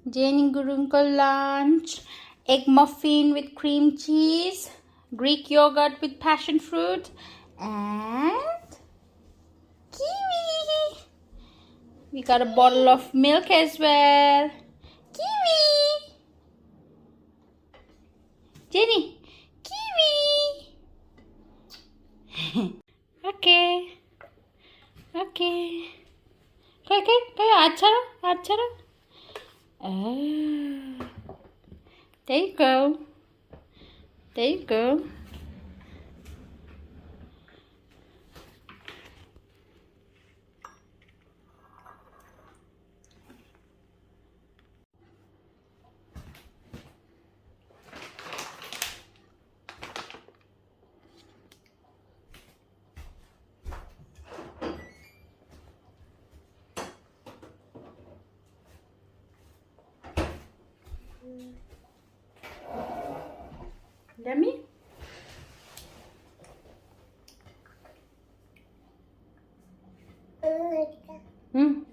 Jenny Gurunko lunch. Egg muffin with cream cheese. Greek yogurt with passion fruit. And kiwi. We got a bottle of milk as well. Kiwi. Jenny. Kiwi. Okay. Okay. Okay. Achara. Oh. There you go. There you go. Yummy? Mm.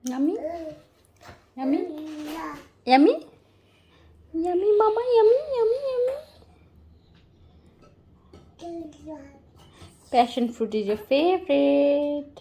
Yummy? Yummy? Yummy? Yummy, mama, yummy, yummy, yummy. Passion fruit is your favorite.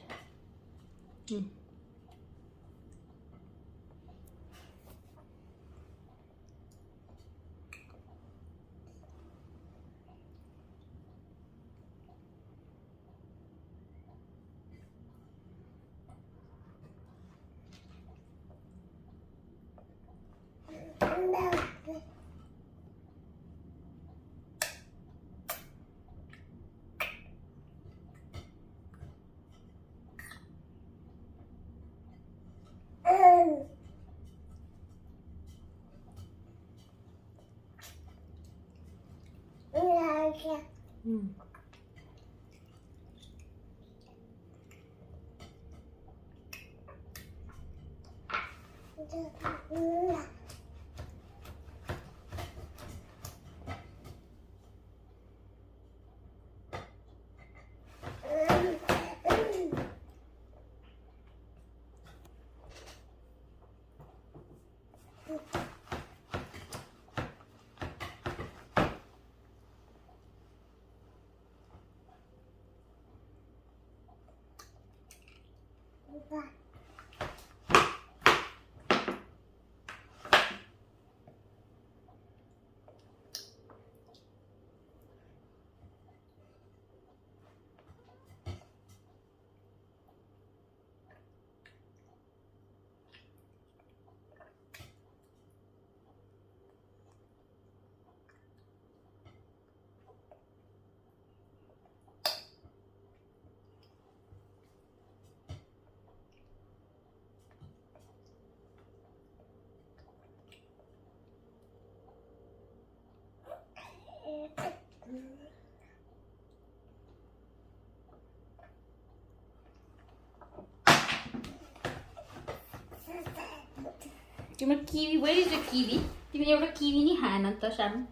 Kiwi, where is the kiwi? You have a kiwi in hand, Sham.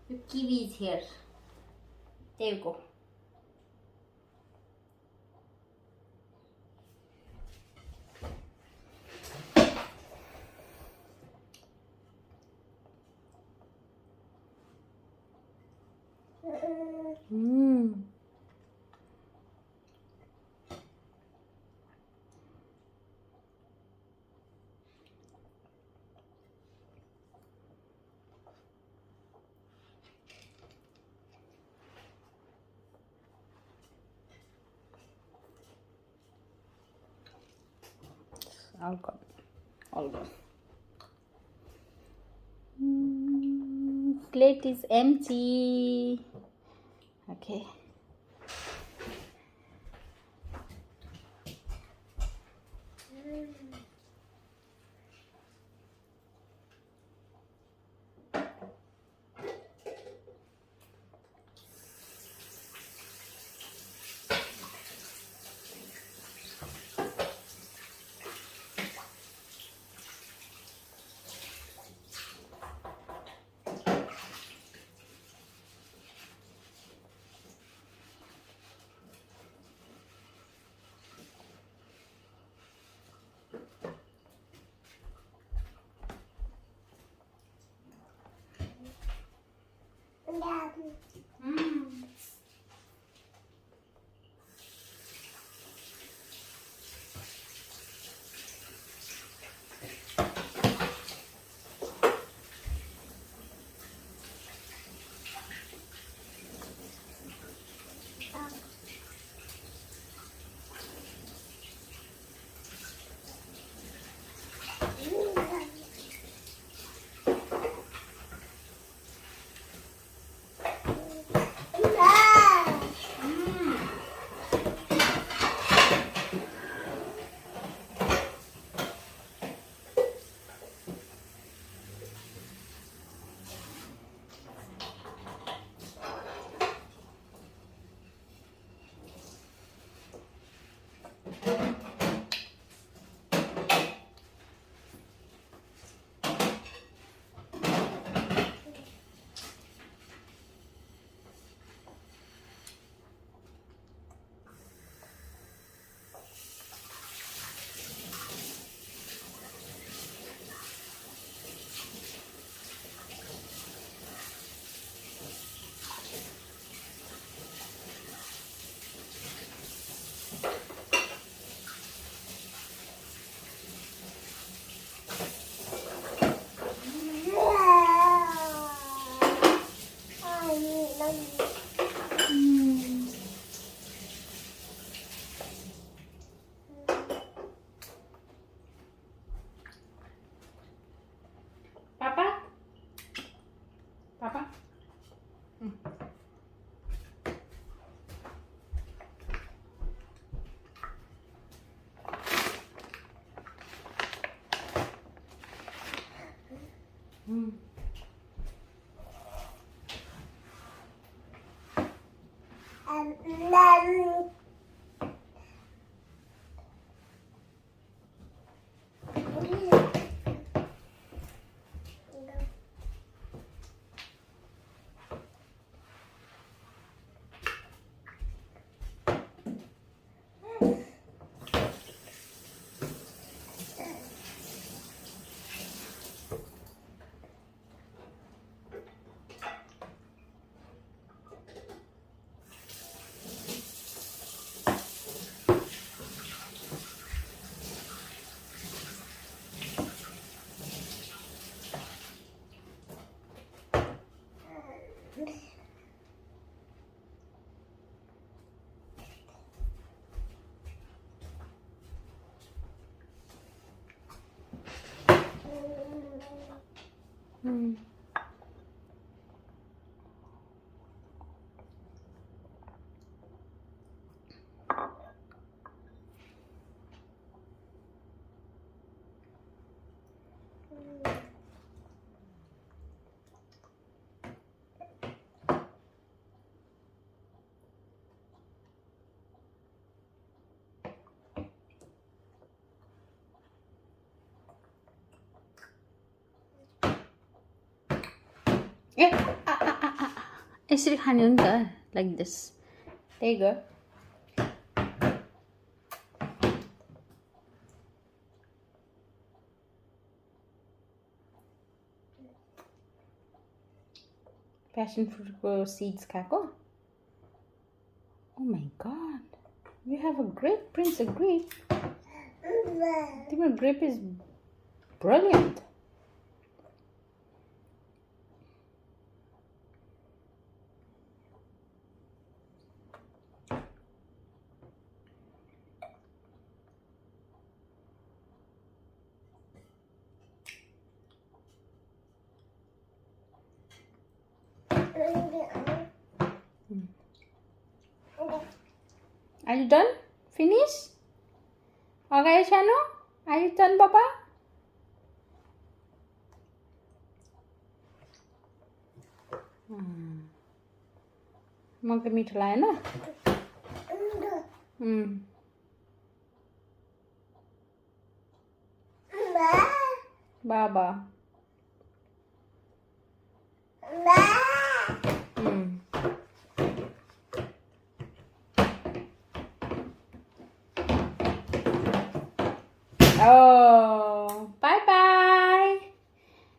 The kiwi is here. There you go. All gone. All gone. Plate is empty. Okay. Mm. Mm. Eh, it's Hanunda like this. There you go. Passion fruit seeds kako. Oh my god. You have a grape, Prince, a grape. The grape is brilliant. Are you done? Finish? Okay, Shano? Are you done, Papa? मग मीठो लाएन बाबा Oh, bye bye.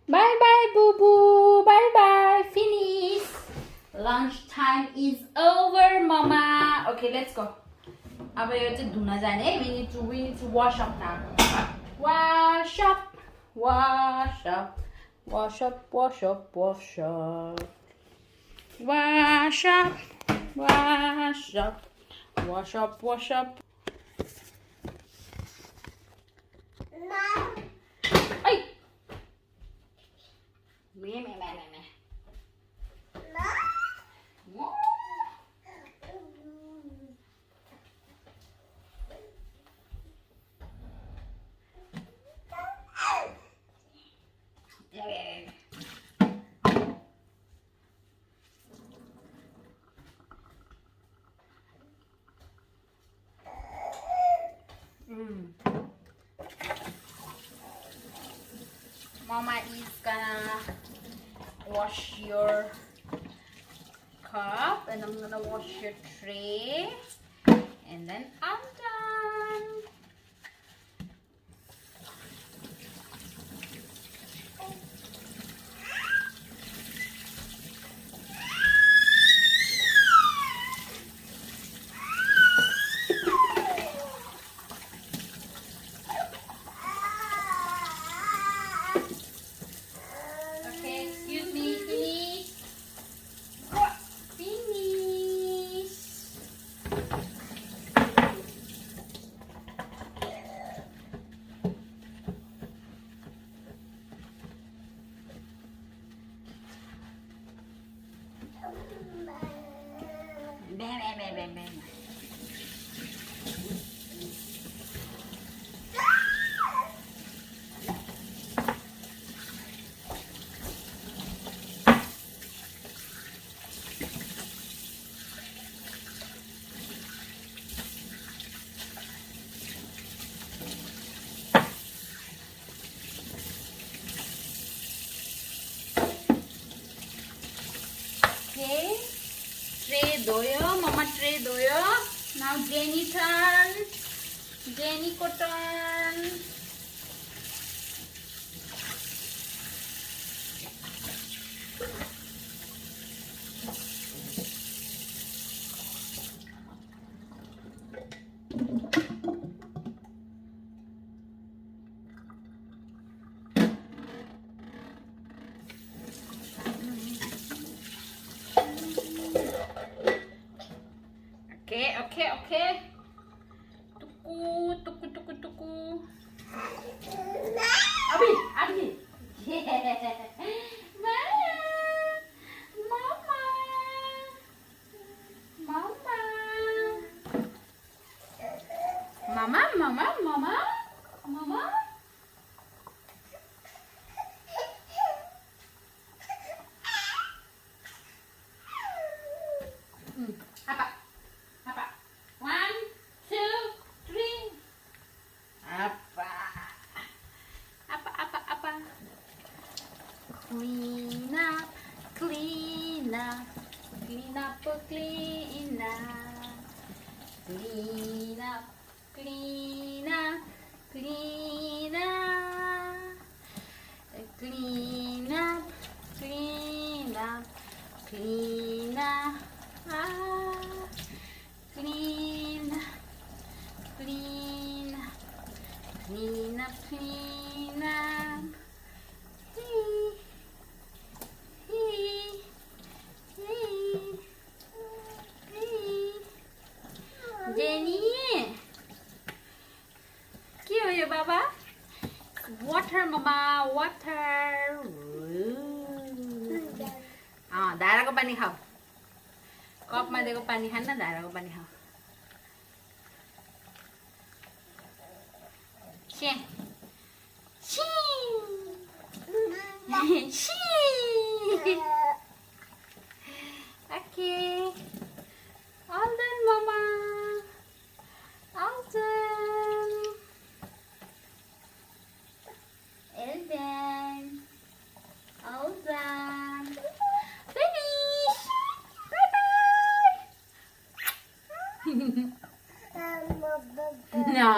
Bye bye, boo boo. Bye bye. Finish. Lunchtime is over, Mama. Okay, let's go. अब यो चाहिँ धुन जाने. We need to wash up now. Wash up. Wash up. Wash up, wash up, wash up. Wash up. Wash up. Wash up, wash up. Ay! Me. Mama is gonna wash your cup and I'm gonna wash your tray and then I'm done. धोयो, मम्मा tray धोयो. Now Jenny turn. Jenny को turn. Okay. Tuku. Abi. Yeah. Mama. Apa? 1, 2, 3. Apa? Clean up. Clean up. Clean up. Clean up. Clean up. Clean up. Clean up. Clean up. Clean up. Clean up. Clean up. Clean up. Clean up. Jenny, কি হইলো বাবা? Water mama, water. दाराको पानी खाऊ. कपमा दिएको पानी खान्न, धाराको पानी खाऊ. छे. Okay. All done, mama. All done. All done. Finish. Bye-bye. No.